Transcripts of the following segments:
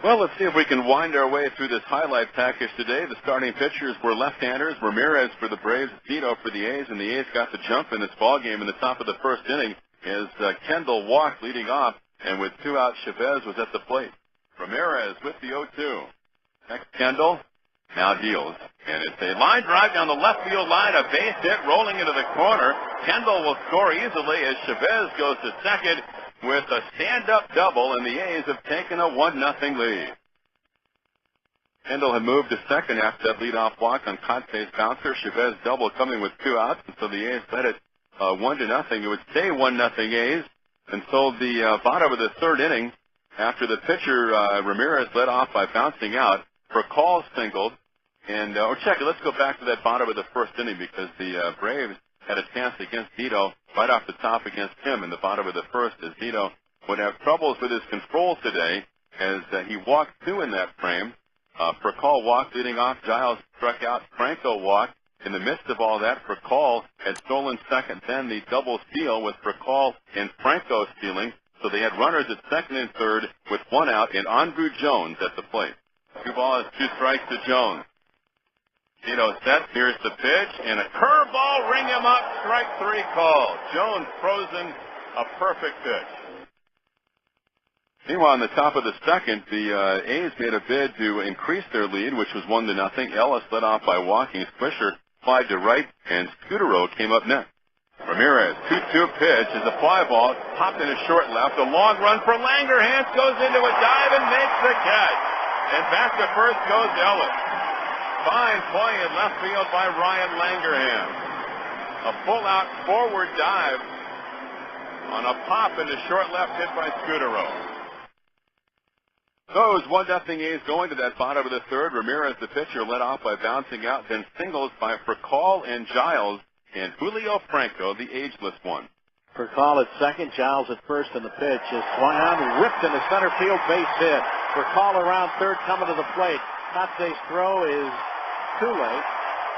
Well, let's see if we can wind our way through this highlight package today. The starting pitchers were left-handers, Ramirez for the Braves, Zito for the A's, and the A's got the jump in this ballgame in the top of the first inning as Kendall walked leading off, and with 2 outs, Chavez was at the plate. Ramirez with the 0-2. Next, Kendall now deals, and it's a line drive down the left field line, a base hit rolling into the corner. Kendall will score easily as Chavez goes to second with a stand-up double, and the A's have taken a 1-0 lead. Kendall had moved to second after that leadoff walk on Conte's bouncer. Chavez double coming with 2 outs, and so the A's led it 1-0. It would stay 1-0 A's until the bottom of the third inning after the pitcher, Ramirez, led off by bouncing out. Prakal singled, and let's go back to that bottom of the first inning because the Braves had a chance against Zito right off the top against him in the bottom of the first, as Zito would have troubles with his control today as he walked 2 in that frame. Prakal walked leading off. Giles struck out. Franco walked. In the midst of all that, Prakal had stolen second. Then the double steal with Prakal and Franco stealing. So they had runners at second and third with 1 out and Andrew Jones at the plate. 2 balls, 2 strikes to Jones. Zito set, here's the pitch, and a curveball, ring him up, strike 3 call. Jones frozen, a perfect pitch. Meanwhile, on the top of the second, the A's made a bid to increase their lead, which was 1-0. Ellis led off by walking. Swisher flied to right, and Scudero came up next. Ramirez, 2-2 pitch is a fly ball, popped in a short left. A long run for Langerhans, goes into a dive and makes the catch. And back to first goes Ellis. Fine play in left field by Ryan Langerhans. A full-out forward dive on a pop into short left hit by Scudero. So it was 1-0 A's going to that bottom of the third. Ramirez, the pitcher, led off by bouncing out, then singles by Prakal and Giles, and Julio Franco, the ageless one. Prakal at second, Giles at first, and the pitch is swung on, ripped into center field, base hit. Prakal around third, coming to the plate. Conte's throw is too late.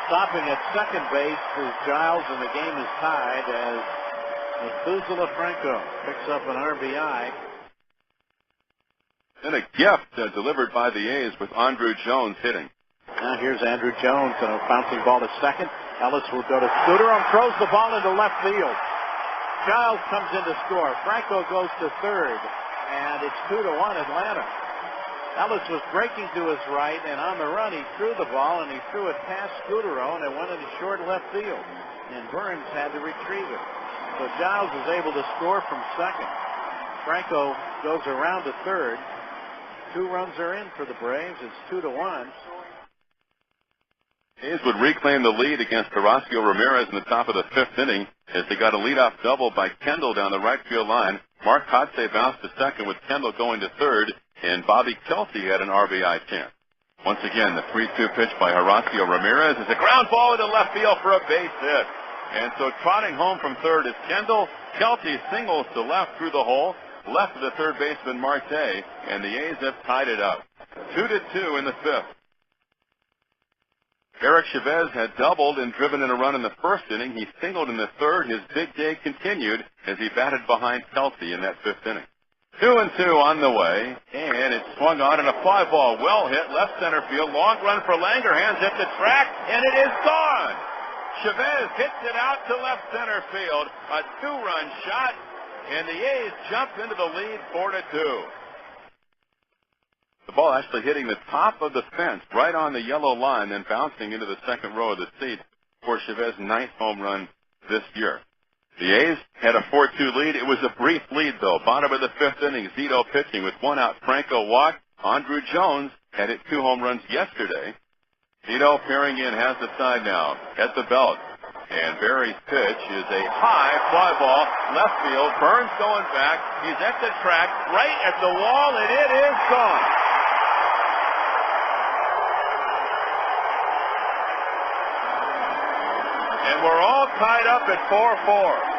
Stopping at second base is Giles, and the game is tied as Methuselah Franco picks up an RBI. And a gift delivered by the A's with Andrew Jones hitting. Now here's Andrew Jones and a bouncing ball to second. Ellis will go to Scudero and throws the ball into left field. Giles comes in to score. Franco goes to third, and it's 2-1 Atlanta. Ellis was breaking to his right, and on the run he threw the ball, and he threw it past Scudero, and it went into short left field. And Burns had to retrieve it. So Giles was able to score from second. Franco goes around to third. 2 runs are in for the Braves. It's 2-1. A's would reclaim the lead against Horacio Ramirez in the top of the 5th inning as they got a leadoff double by Kendall down the right field line. Mark Kotsay bounced to second with Kendall going to third, and Bobby Kelsey had an RBI chance. Once again, the 3-2 pitch by Horacio Ramirez is a ground ball into left field for a base hit. And so trotting home from third is Kendall. Kelsey singles to left through the hole, left of the third baseman Marte, and the A's have tied it up. 2-2 in the 5th. Eric Chavez had doubled and driven in a run in the first inning. He singled in the third. His big day continued as he batted behind Kelsey in that 5th inning. 2-2 on the way, and it's swung on and a fly ball, well hit, left center field, long run for Langerhans at the track, and it is gone. Chavez hits it out to left center field, a 2-run shot, and the A's jump into the lead 4-2. The ball actually hitting the top of the fence right on the yellow line, then bouncing into the second row of the seats for Chavez's 9th home run this year. The A's had a 4-2 lead. It was a brief lead, though. Bottom of the 5th inning, Zito pitching with 1 out. Franco walked. Andrew Jones had hit 2 home runs yesterday. Zito peering in, has the side now at the belt. And Barry's pitch is a high fly ball, left field. Burns going back. He's at the track, right at the wall, and it is gone. And we're all tied up at 4-4.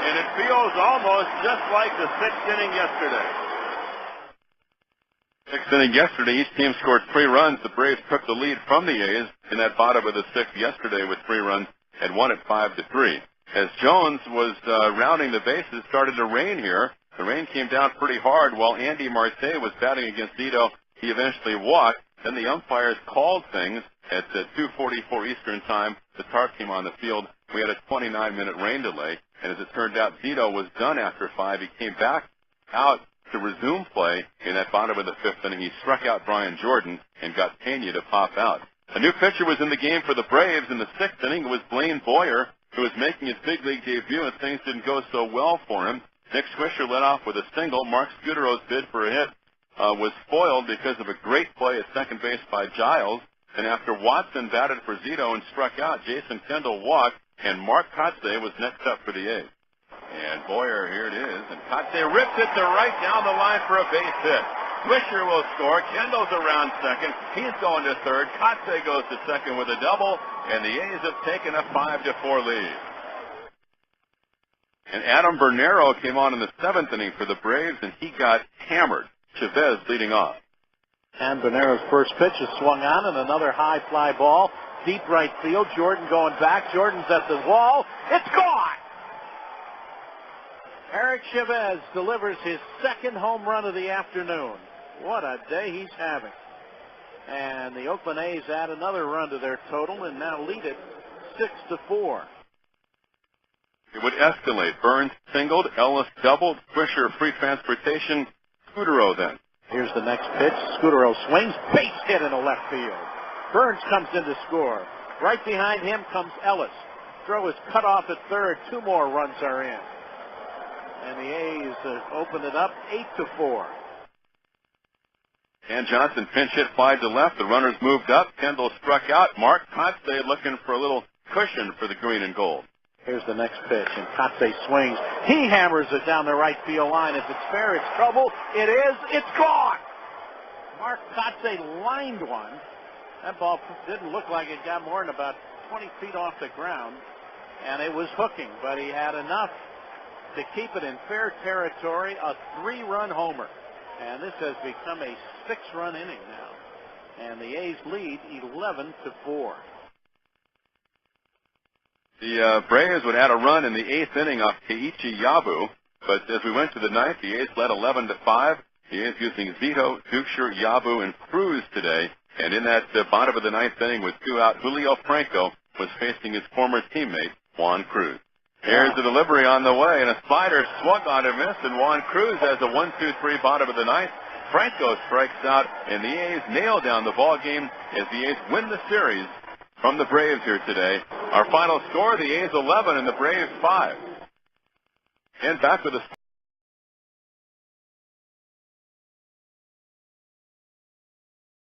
And it feels almost just like the 6th inning yesterday. 6th inning yesterday, each team scored 3 runs. The Braves took the lead from the A's in that bottom of the 6th yesterday with 3 runs and won it 5-3. As Jones was rounding the bases, started to rain here, The rain came down pretty hard while Andy Marte was batting against Zito. He eventually walked. Then the umpires called things at 2:44 Eastern Time. The tarp came on the field. We had a 29-minute rain delay, and as it turned out, Zito was done after 5. He came back out to resume play in that bottom of the 5th inning. He struck out Brian Jordan and got Pena to pop out. A new pitcher was in the game for the Braves in the 6th inning. It was Blaine Boyer, who was making his big league debut, and things didn't go so well for him. Nick Swisher led off with a single. Mark Scudero's bid for a hit was foiled because of a great play at second base by Giles. And after Watson batted for Zito and struck out, Jason Kendall walked, and Mark Kotze was next up for the A's. And Boyer, here it is, and Kotze rips it to right down the line for a base hit. Swisher will score. Kendall's around second. He's going to third. Kotze goes to second with a double, and the A's have taken a 5-4 lead. And Adam Bernero came on in the 7th inning for the Braves, and he got hammered. Chavez leading off. And Bernero's first pitch is swung on, and another high fly ball. Deep right field. Jordan going back. Jordan's at the wall. It's gone! Eric Chavez delivers his second home run of the afternoon. What a day he's having. And the Oakland A's add another run to their total and now lead it 6-4. It would escalate. Burns singled, Ellis doubled, Swisher free transportation, Scudero then. Here's the next pitch. Scudero swings, base hit in the left field. Burns comes in to score. Right behind him comes Ellis. Throw is cut off at third. 2 more runs are in. And the A's open it up 8-4. Dan Johnson pinch hit fly to left. The runners moved up. Kendall struck out. Mark Kotze looking for a little cushion for the green and gold. Here's the next pitch, and Kotze swings. He hammers it down the right field line. If it's fair, it's trouble. It is. It's gone. Mark Kotze lined one. That ball didn't look like it got more than about 20 feet off the ground, and it was hooking, but he had enough to keep it in fair territory. A 3-run homer, and this has become a 6-run inning now, and the A's lead 11-4. The Braves would add a run in the 8th inning off Keiichi Yabu, but as we went to the 9th, the A's led 11-5. The A's using Zito, Duksher, Yabu, and Cruz today, and in that bottom of the 9th inning with 2 out, Julio Franco was facing his former teammate, Juan Cruz. Here's the delivery on the way, and a slider swung on and missed, and Juan Cruz has a 1-2-3 bottom of the 9th. Franco strikes out, and the A's nail down the ball game as the A's win the series from the Braves here today. Our final score, the A's 11 and the Braves 5. And back with the